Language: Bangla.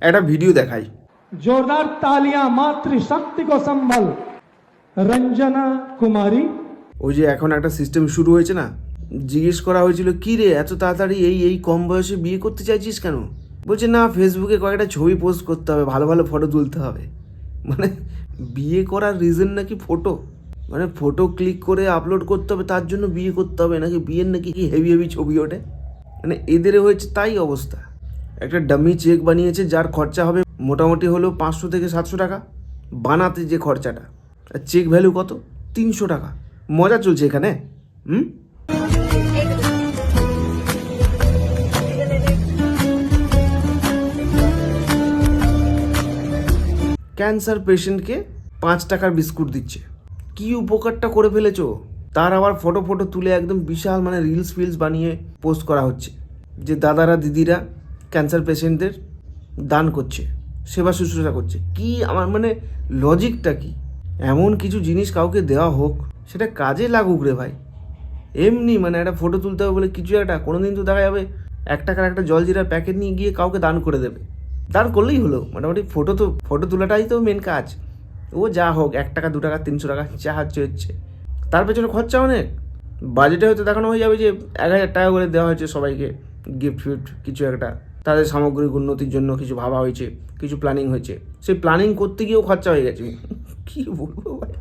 একটা ভিডিও দেখাই। जोरदार तालियां मातृशक्ति को संबल रंजना कुमारी। ওই যে এখন একটা সিস্টেম শুরু হয়েছে না, জিজ্ঞেস করা হয়েছিল কি রে এত তাড়াতাড়ি এই কম বয়সে বিয়ে করতে চাইছিস কেন? বলছে না ফেসবুকে কয়েকটা ছবি পোস্ট করতে হবে, ভালো ভালো ফটো তুলতে হবে। মানে বিয়ে করার রিজন নাকি ফটো, মানে ফটো ক্লিক করে আপলোড করতে হবে তার জন্য বিয়ে করতে হবে, নাকি বিয়ের নাকি কি হেভি হেভি ছবি ওঠে। মানে এদের হয়েছে তাই অবস্থা। একটা ডামি চেক বানিয়েছে যার খরচা হবে মোটামুটি হলো 500 থেকে 700 টাকা বানাতে, যে খরচাটা। আর চেক ভ্যালু কত? 300 টাকা। মজা চলছে এখানে। ক্যান্সার পেশেন্টকে 5 টাকার বিস্কুট দিচ্ছে। কি উপকারটা করে ফেলেছো? তার আবার ফটো তুলে একদম বিশাল মানে রিলস ফিলস বানিয়ে পোস্ট করা হচ্ছে যে দাদারা দিদিরা ক্যান্সার পেশেন্টদের দান করছে, সেবা শুশ্রূষা করছে। কি আমার মানে লজিকটা কি? এমন কিছু জিনিস কাউকে দেওয়া হোক, সেটা কাজে লাগুক রে ভাই। এমনি মানে একটা ফটো তুলতে হবে বলে কিছু একটা, কোনোদিন তো দেখা যাবে 1 টাকার একটা জলজিরার প্যাকেট নিয়ে গিয়ে কাউকে দান করে দেবে। দান করলেই হলো, মোটামুটি ফটো তোলাটাই তো মেন কাজ। ও যা হোক 1 টাকা 2 টাকা 300 টাকা যা হচ্ছে, তার পেছনে খরচা অনেক। বাজেটে হয়তো দেখানো হয়ে যাবে যে 1000 টাকা করে দেওয়া হয়েছে সবাইকে, গিফট ফিফট কিছু একটা, তাদের সামগ্রিক উন্নতির জন্য কিছু ভাবা হয়েছে, কিছু প্ল্যানিং হয়েছে। সেই প্ল্যানিং করতে গিয়েও খরচা হয়ে গেছে। কী বলবো ভাই।